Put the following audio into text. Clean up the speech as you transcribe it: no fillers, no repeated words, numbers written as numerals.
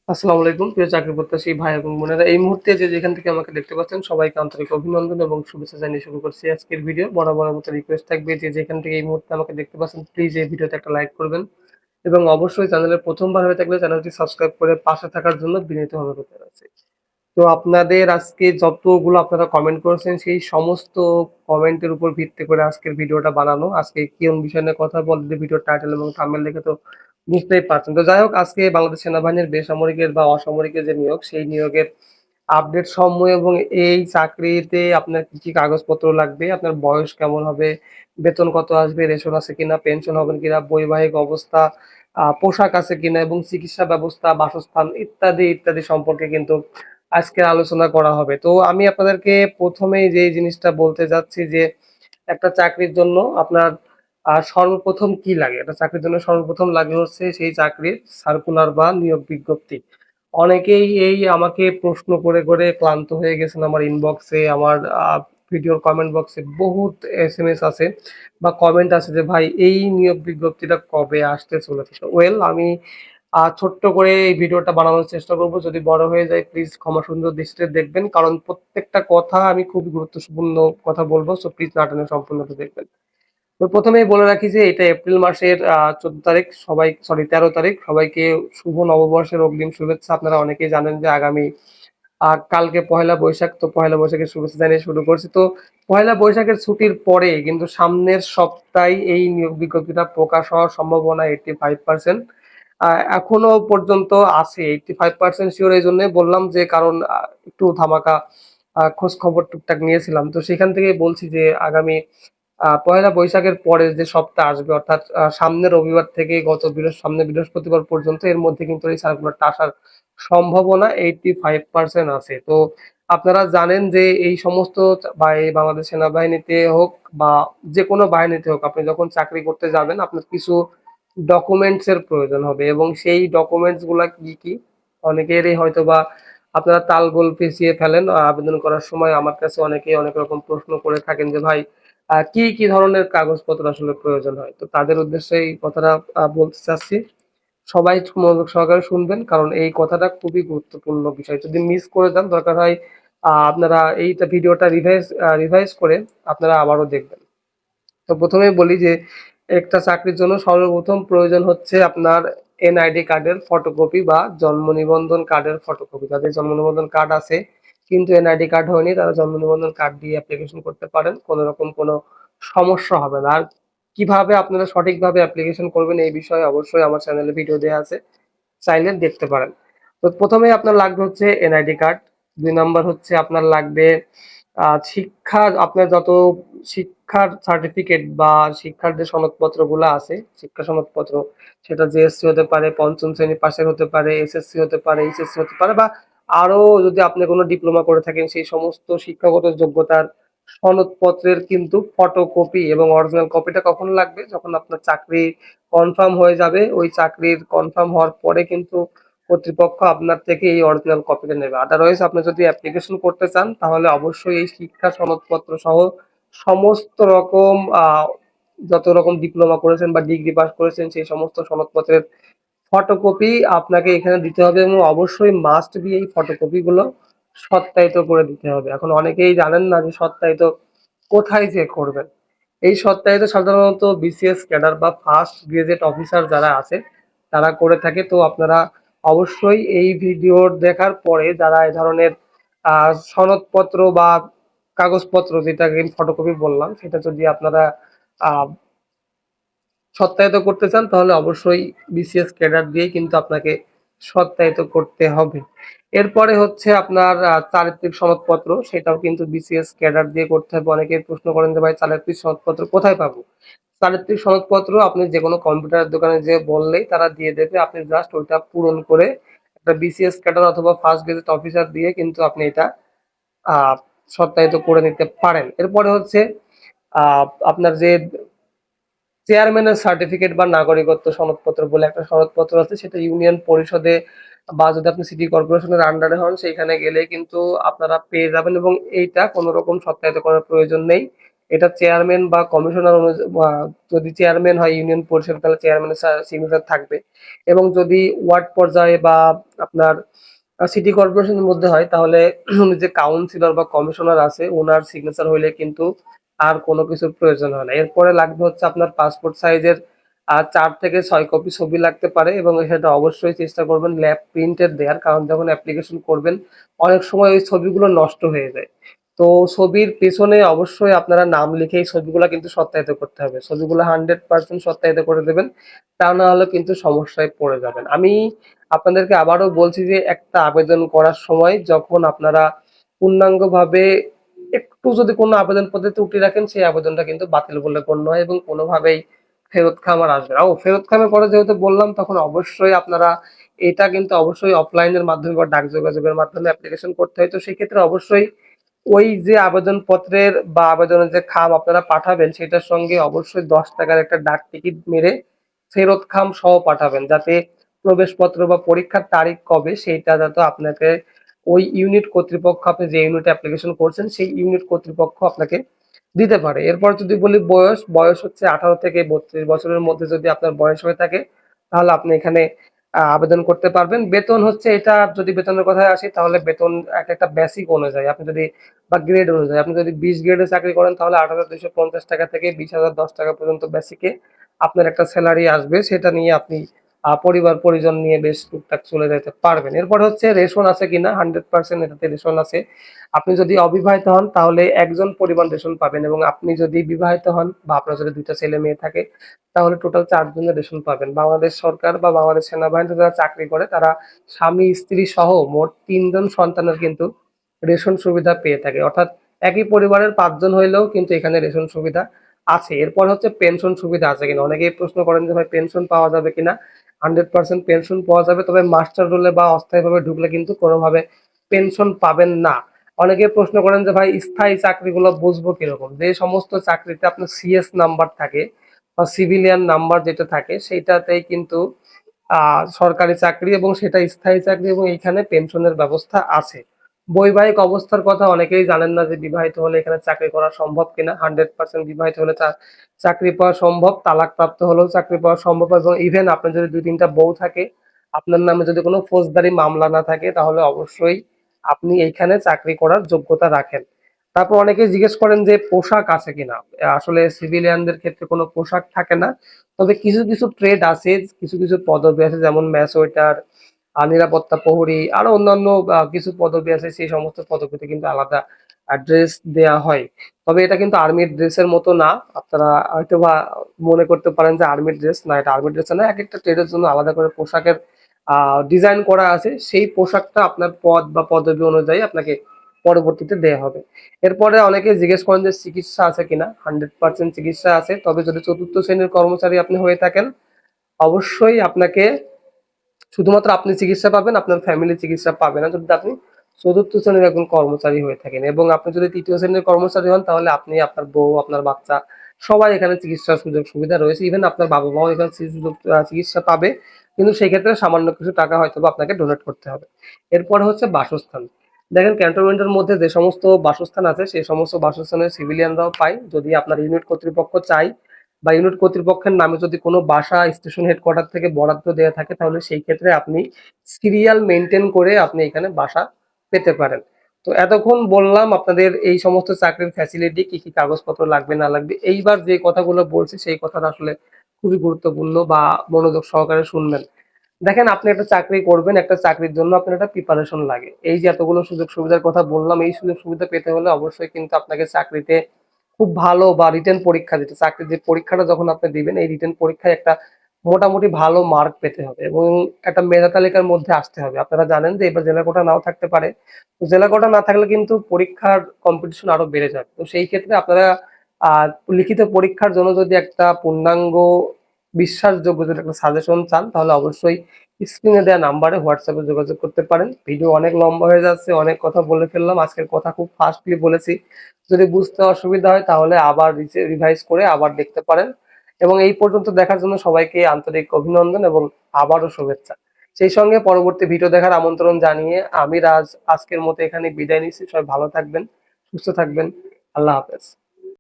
আসসালামু আলাইকুম প্রিয় চাকরি প্রত্যাশী ভাই এবং বোনেরা। এই মুহূর্তে যে যেখান থেকে আমাকে দেখতে পাচ্ছেন সবাইকে আন্তরিক অভিনন্দন এবং শুভেচ্ছা জানিয়ে শুরু করছি আজকের ভিডিও। বরাবরের মতো রিকোয়েস্ট থাকবে যে যেখান থেকে এই মুহূর্তে আমাকে দেখতে পাচ্ছেন প্লিজ এই ভিডিওতে একটা লাইক করবেন এবং অবশ্যই চ্যানেলে প্রথমবার হয়ে থাকলে চ্যানেলটি সাবস্ক্রাইব করে পাশে থাকার জন্য বিনীত অনুরোধ জানাচ্ছি। তো আপনাদের আজকে যতগুলো আপনারা কমেন্ট করেছেন সেই সমস্ত কমেন্টের উপর ভিত্তি করে আজকের ভিডিওটা বানানো। আজকে কোন বিষয় নিয়ে কথা বলতে ভিডিওর টাইটেল এবং থাম্বনেল দেখে তো বুঝতেই পারছেন। তো যাই হোক, আজকে বাংলাদেশ সেনাবাহিনীর বেসামরিকের বা অসামরিকের যে নিয়োগ, সেই নিয়োগের আপডেট সমূহ এবং এই চাকরিতে আপনার কি কি কাগজপত্র লাগবে, আপনার বয়স কেমন হবে, বেতন কত আসবে, রেশন আছে কিনা, পেনশন হবে কিনা, বৈবাহিক অবস্থা, পোশাক আছে কিনা এবং চিকিৎসা ব্যবস্থা, বাসস্থান ইত্যাদি ইত্যাদি সম্পর্কে কিন্তু আজকে আলোচনা করা হবে। তো আমি আপনাদেরকে প্রথমেই যে জিনিসটা বলতে যাচ্ছি যে একটা চাকরির জন্য আপনার সর্বপ্রথম কি লাগে? একটা চাকরির জন্য সর্বপ্রথম লাগে হচ্ছে সেই চাকরির সার্কুলার বা নিয়োগ বিজ্ঞপ্তি। অনেকেই এই আমাকে প্রশ্ন করে ক্লান্ত হয়ে গেছেন। আমার ইনবক্সে, আমার ভিডিওর কমেন্ট বক্সে বহুত এসএমএস আছে বা কমেন্ট আছে যে ভাই এই নিয়োগ বিজ্ঞপ্তিটা কবে আসতে চলেছে? তো ওয়েল, আমি ছোট্ট করে এই ভিডিওটা বানানোর চেষ্টা করব। যদি বড় হয়ে যায় প্লিজ ক্ষমা সুন্দর দৃষ্টিতে দেখবেন। কারণ প্রত্যেকটা কথা আমি খুব গুরুত্বপূর্ণ কথা বলব। সো প্লিজ না টেনে সম্পূর্ণটা দেখবেন। তো প্রথমেই বলে রাখি যে এটা এপ্রিল মাসের 14 তারিখ, সবাই সরি 13 তারিখ, সবাইকে শুভ নববর্ষের অগ্রিম শুভেচ্ছা। আপনারা অনেকেই জানেন যে আগামী কালকে পহেলা বৈশাখ, তো পহেলা বৈশাখের শুভেচ্ছা জানিয়ে শুরু করছি। তো পহেলা বৈশাখের ছুটির পরে কিন্তু সামনের সপ্তাহে এই নিয়োগ বিজ্ঞপ্তিটা প্রকাশ হওয়ার সম্ভাবনা 85%। এখনো পর্যন্ত আছে, 85% শিওর। এই জন্যই বললাম যে কারণ একটু ধামাকা খোঁজ খবর টুকটাক নিয়েছিলাম। তো সেখান থেকেই বলছি যে আগামী পহেলা বৈশাখের পরের যে সপ্তাহ আসবে, অর্থাৎ সামনের রবিবার থেকে সামনের বৃহস্পতিবার পর্যন্ত এর মধ্যে কিন্তু এই সার্কুলারটা আসার সম্ভাবনা 85% আছে। তো আপনারা জানেন যে এই সমস্ত বা এই বাংলাদেশ সেনাবাহিনীতে হোক বা যে কোনো বাহিনীতে হোক, আপনি যখন চাকরি করতে যাবেন আপনার কিছু ডকুমেন্টস এর প্রয়োজন হবে এবং সেই ডকুমেন্টস গুলা কি কি অনেকেরই হয়তো বা আপনারা তালগোল পেঁচিয়ে ফেলেন আবেদন করার সময়। আমার কাছে অনেকেই অনেক রকম প্রশ্ন করে থাকেন যে ভাই কি কি ধরনের কাগজপত্র আসলে প্রয়োজন হয়। তো তাদের উদ্দেশ্যে এই কথাটা বলতে চাচ্ছি। সবাই মনোযোগ সহকারে শুনবেন কারণ এই কথাটা খুবই গুরুত্বপূর্ণ বিষয়। যদি মিস করে যান দরকার হয় আপনারা এইটা ভিডিওটা রিভাইজ করে আপনারা আবারও দেখবেন। তো প্রথমেই বলি যে একটা চাকরির জন্য সর্বপ্রথম প্রয়োজন হচ্ছে আপনার এনআইডি কার্ডের ফটোকপি বা জন্ম নিবন্ধন কার্ডের ফটোকপি। যাদের জন্ম নিবন্ধন কার্ড আছে কিন্তু এনআইডি কার্ড হয়নি, তারা জন্ম নিবন্ধন কার্ড দিয়ে অ্যাপ্লিকেশন করতে পারেন। কোনো রকম কোনো সমস্যা হবে না। আর কিভাবে আপনারা সঠিকভাবে অ্যাপ্লিকেশন করবেন এই বিষয়ে অবশ্যই আমার চ্যানেলে ভিডিও দেওয়া আছে, চাইলে দেখতে পারেন। তো প্রথমেই আপনার লাগবে হচ্ছে এনআইডি কার্ড। 2 নাম্বার হচ্ছে আপনার লাগবে শিক্ষার, আপনার যত শিক্ষার সার্টিফিকেট বা শিক্ষার যে সনদপত্রগুলো আছে, শিক্ষা সনদপত্র, সেটা জেএসসি হতে পারে, পঞ্চম শ্রেণী পাশের হতে পারে, এসএসসি হতে পারে, এইচএসসি হতে পারে বা আরো যদি আপনি কোনো ডিপ্লোমা করে থাকেন সেই সমস্ত শিক্ষাগত যোগ্যতার সনদপত্রের কিন্তু ফটোকপি এবং অরিজিনাল কপিটা কখন লাগবে? যখন আপনার চাকরি কনফার্ম হয়ে যাবে। ওই চাকরির কনফার্ম হওয়ার পরে কিন্তু কর্তৃপক্ষ আপনার থেকে এই অরিজিনাল কপিটা নেবে। আদারওয়াইজ আপনি যদি অ্যাপ্লিকেশন করতে চান তাহলে অবশ্যই এই শিক্ষা সনদপত্র সহ সমস্ত রকম যত রকম ডিপ্লোমা করেছেন বা ডিগ্রি পাস করেছেন সেই সমস্ত সনদপত্রের ফটোকপি আপনাকে এখানে দিতে হবে এবং অবশ্যই মাস্ট বি এই ফটোকপি গুলো সত্যায়িত করে দিতে হবে। এখন অনেকেই জানেন না যে সত্যায়িত কোথায় যে করবেন। এই সত্যায়িত সাধারণত বিসিএস ক্যাডার বা ফার্স্ট গ্রেজেড অফিসার যারা আছে তারা করে থাকে। তো আপনারা অবশ্যই এই ভিডিও দেখার পরে যারা এই ধরনের সনদপত্র বা কাগজপত্র, যেটাকে ফটোকপি বললাম, সেটা যদি আপনারা আহ সত্যায়িত করতে চান তাহলে অবশ্যই বিসিএস ক্যাডার দিয়েই কিন্তু আপনাকে সত্যায়িত করতে হবে। এরপরে হচ্ছে আপনার চারিত্রিক সনদপত্র, সেটাও কিন্তু বিসিএস ক্যাডার দিয়ে করতে হবে। অনেকেই প্রশ্ন করেন যে ভাই চারিত্রিক সনদপত্র কোথায় পাবো? চারিত্রিক সনদপত্র আপনি যে কোনো কম্পিউটার দোকানে যেয়ে বললেই তারা দিয়ে দেবে। আপনি জাস্ট ওইটা পূরণ করে একটা বিসিএস ক্যাডার অথবা ফার্স্ট গেজেট অফিসার দিয়ে কিন্তু আপনি এটা আহ সত্যায়িত করে নিতে পারেন। এরপরে হচ্ছে আপনার যে চেয়ারম্যানের সার্টিফিকেট বা নাগরিকত্ব সনদপত্র বলে একটা সনদপত্র আছে, সেটা ইউনিয়ন পরিষদে বা যদি আপনি সিটি কর্পোরেশনের আন্ডারে হন সেইখানে গেলে কিন্তু আপনারা পেয়ে যাবেন এবং এইটা কোনো রকম সত্যায়িত করার প্রয়োজন নেই। এটা চেয়ারম্যান বা কমিশনার যদি চেয়ারম্যান হয় ইউনিয়ন পরিষদ তাহলে চেয়ারম্যানের সিগনেচার থাকবে, এবং যদি ওয়ার্ড পর্যায়ে বা আপনার সিটি কর্পোরেশনের মধ্যে হয় তাহলে উনি যে কাউন্সিলর বা কমিশনার আছে ওনার সিগনেচার হইলে কিন্তু আর কোনো কিছুর প্রয়োজন হয় না। এরপরে লাগবে হচ্ছে আপনার পাসপোর্ট সাইজের 4 থেকে 6 কপি ছবি লাগতে পারে, এবং সেটা অবশ্যই চেষ্টা করবেন ল্যাব প্রিন্টের দেওয়ার, কারণ যখন অ্যাপ্লিকেশন করবেন অনেক সময় ওই ছবিগুলো নষ্ট হয়ে যায়। তো ছবির পেছনে অবশ্যই আপনারা নাম লিখে এই ছবিগুলো কিন্তু সত্যায়িত করতে হবে, ছবিগুলো 100% সত্যায়িত করে দেবেন, তা না হলে কিন্তু সমস্যায় পড়ে যাবেন। আমি আপনাদেরকে আবারও বলছি যে একটা আবেদন করার সময় যখন আপনারা পূর্ণাঙ্গভাবে একটু যদি কোনো আবেদন পদ্ধতি ত্রুটি রাখেন সেই আবেদনটা কিন্তু বাতিল বলে গণ্য হয় এবং কোনোভাবেই ফেরত খামার আসবে না। ও ফেরত খামের কথা যেহেতু বললাম তখন অবশ্যই আপনারা এটা কিন্তু অবশ্যই অফলাইনের মাধ্যমে বা ডাক যোগাযোগের মাধ্যমে অ্যাপ্লিকেশন করতে হয়। তো সেক্ষেত্রে অবশ্যই ওই যে আবেদনপত্রের বা আবেদনের যে খাম আপনারা পাঠাবেন সেটার সঙ্গে অবশ্যই 10 টাকার একটা ডাক টিকিট মেরে ফেরত খাম সহ পাঠাবেন, যাতে প্রবেশপত্র বা পরীক্ষার তারিখ কবে সেইটা যাতে আপনাকে ওই ইউনিট কর্তৃপক্ষ, আপনি যে ইউনিটে অ্যাপ্লিকেশন করছেন সেই ইউনিট কর্তৃপক্ষ আপনাকে দিতে পারে। এরপর যদি বলি বয়স, বয়স হচ্ছে 18 থেকে 32 বছরের মধ্যে যদি আপনার বয়স হয়ে থাকে তাহলে আপনি এখানে আবেদন করতে পারবেন। বেতন হচ্ছে এটা, যদি বেতনের কথায় আসি তাহলে বেতন একটা বেসিক অনুযায়ী আপনি যদি বা গ্রেড অনুযায়ী আপনি যদি 20 গ্রেডে চাকরি করেন তাহলে 8,250 টাকা থেকে 20,010 টাকা পর্যন্ত বেসিকে আপনার একটা স্যালারি আসবে, সেটা নিয়ে আপনি পরিবার পরিজন নিয়ে বেশ টুকটাক চলে যেতে পারবেন। এরপর হচ্ছে রেশন আছে কিনা, 100% এটাতে রেশন আছে। আপনি যদি অবিবাহিত হন তাহলে একজন পরিবার রেশন পাবেন, এবং আপনি যদি বিবাহিত হন বা আপনার যদি 2টা ছেলে মেয়ে থাকে তাহলে টোটাল 4 জনের রেশন পাবেন। বাংলাদেশ সরকার বা বাংলাদেশ সেনাবাহিনীতে যারা চাকরি করে তারা স্বামী স্ত্রী সহ মোট 3 জন সন্তানের কিন্তু রেশন সুবিধা পেয়ে থাকে, অর্থাৎ একই পরিবারের 5 জন হইলেও কিন্তু এখানে রেশন সুবিধা আছে। এরপর হচ্ছে পেনশন সুবিধা আছে কিনা, অনেকেই প্রশ্ন করেন যে ভাই পেনশন পাওয়া যাবে কিনা। 100% পেনশন পাওয়া যাবে, তবে মাস্টার রোলে বা অস্থায়ীভাবে ঢুকলে কিন্তু কোনোভাবে পেনশন পাবেন না। অনেকে প্রশ্ন করেন যে ভাই স্থায়ী চাকরিগুলো বুঝবো কিরকম, যে সমস্ত চাকরিতে আপনার সিএস নাম্বার থাকে বা সিভিলিয়ান নাম্বার যেটা থাকে সেইটাতেই কিন্তু সরকারি চাকরি, এবং সেটা স্থায়ী চাকরি, এবং এইখানে পেনশনের ব্যবস্থা আছে। বৈবাহিক অবস্থার কথা অনেকেই জানেন না যে বিবাহিত হলে এখানে চাকরি করা সম্ভব কিনা। 100% বিবাহিত হলে চাকরি পাওয়া সম্ভব, তালাকপ্রাপ্ত হলেও চাকরি পাওয়া সম্ভব, এবং ইভেন আপনার যদি 2-3টা বউ থাকে, আপনার নামে যদি কোনো ফৌজদারি মামলা না থাকে তাহলে অবশ্যই আপনি এইখানে চাকরি করার যোগ্যতা রাখেন। তারপর অনেকে জিজ্ঞেস করেন যে পোশাক আছে কিনা। আসলে সিভিলিয়ানদের ক্ষেত্রে কোনো পোশাক থাকে না, তবে কিছু কিছু ট্রেড আছে, কিছু কিছু পদবি আছে, যেমন ম্যাচ ওয়েটার, নিরাপত্তা প্রহরী, আরো অন্যান্য কিছু পদবি আছে, সেই সমস্ত পদবিতে কিন্তু আলাদা ড্রেস দেয়া হয়। তবে এটা কিন্তু আর্মির ড্রেসের মতো না। আপনারা হয়তো বা মনে করতে পারেন যে আর্মির ড্রেস, না এটা আর্মির ড্রেস না, এক একটা ট্রেডের জন্য আলাদা করে পোশাকের ডিজাইন করা আছে, সেই পোশাকটা আপনার পদ বা পদবি অনুযায়ী আপনাকে পরবর্তীতে দেয়া হবে। এরপরে অনেকে জিজ্ঞেস করেন যে চিকিৎসা আছে কিনা। 100% চিকিৎসা আছে, তবে যদি 4র্থ শ্রেণীর কর্মচারী আপনি হয়ে থাকেন অবশ্যই আপনাকে শুধুমাত্র আপনি চিকিৎসা পাবেন, আপনার ফ্যামিলি চিকিৎসা পাবে না যদি আপনি 4র্থ শ্রেণীর একজন কর্মচারী হয়ে থাকেন, এবং আপনি যদি 3য় শ্রেণীর কর্মচারী হন তাহলে আপনি, আপনার বউ, আপনার বাচ্চা সবাই এখানে চিকিৎসার সুযোগ সুবিধা রয়েছে। ইভেন আপনার বাবা মাও এখানে চিকিৎসা পাবে, কিন্তু সেই ক্ষেত্রে সামান্য কিছু টাকা হয়তো আপনাকে ডোনেট করতে হবে। এরপর হচ্ছে বাসস্থান। দেখেন ক্যান্টনমেন্টের মধ্যে যে সমস্ত বাসস্থান আছে সেই সমস্ত বাসস্থানের সিভিলিয়ানরাও পায়, যদি আপনার ইউনিট কর্তৃপক্ষ চায় বা ইউনিট কর্তৃপক্ষের নামে যদি কোনো বাসা স্টেশন হেডকোয়ার্টার থেকে বরাদ্দ দেওয়া থাকে তাহলে সেই ক্ষেত্রে আপনি সিরিয়াল মেনটেন করে আপনি এখানে বাসা পেতে পারেন। তো এতক্ষণ বললাম আপনাদের এই সমস্ত চাকরির ফ্যাসিলিটি, কি কি কাগজপত্র লাগবে না লাগবে। এইবার যে কথাগুলো বলছি সেই কথাটা আসলে খুবই গুরুত্বপূর্ণ, বা মনোযোগ সহকারে শুনবেন। দেখেন আপনি একটা চাকরি করবেন, একটা চাকরির জন্য আপনার একটা প্রিপারেশন লাগে। এই যে এতগুলো সুযোগ সুবিধার কথা বললাম, এই সুযোগ সুবিধা পেতে হলে অবশ্যই কিন্তু আপনাকে চাকরিতে খুব ভালো বা রিটেন পরীক্ষা দিতে, চাকরির যে পরীক্ষাটা যখন আপনি দিবেন এই রিটেন পরীক্ষায় একটা মোটামুটি ভালো মার্ক পেতে হবে, এবং একটা মেধা তালিকার মধ্যে আসতে হবে। আপনারা জানেন যে এবার জেলা কোটা নাও থাকতে পারে, তো জেলা কোটা না থাকলে কিন্তু পরীক্ষার কম্পিটিশন আরো বেড়ে যাবে। তো সেই ক্ষেত্রে আপনারা আহ লিখিত পরীক্ষার জন্য যদি একটা পূর্ণাঙ্গ বিশ্বাসযোগ্য যদি একটা সাজেশন চান তাহলে অবশ্যই স্ক্রিনে দেওয়া নাম্বারে হোয়াটসঅ্যাপে যোগাযোগ করতে পারেন। ভিডিও অনেক লম্বা হয়ে যাচ্ছে, অনেক কথা বলে ফেললাম, আজকের কথা খুব ফাস্টলি বলেছি। যদি বুঝতে অসুবিধা হয় তাহলে আবার রিভাইজ করে আবার দেখতে পারেন, এবং এই পর্যন্ত দেখার জন্য সবাইকে আন্তরিক অভিনন্দন এবং আবারও শুভেচ্ছা। সেই সঙ্গে পরবর্তী ভিডিও দেখার আমন্ত্রণ জানিয়ে আমি রাজ আজকের মতো এখানে বিদায় নিচ্ছি। সবাই ভালো থাকবেন, সুস্থ থাকবেন। আল্লাহ হাফেজ।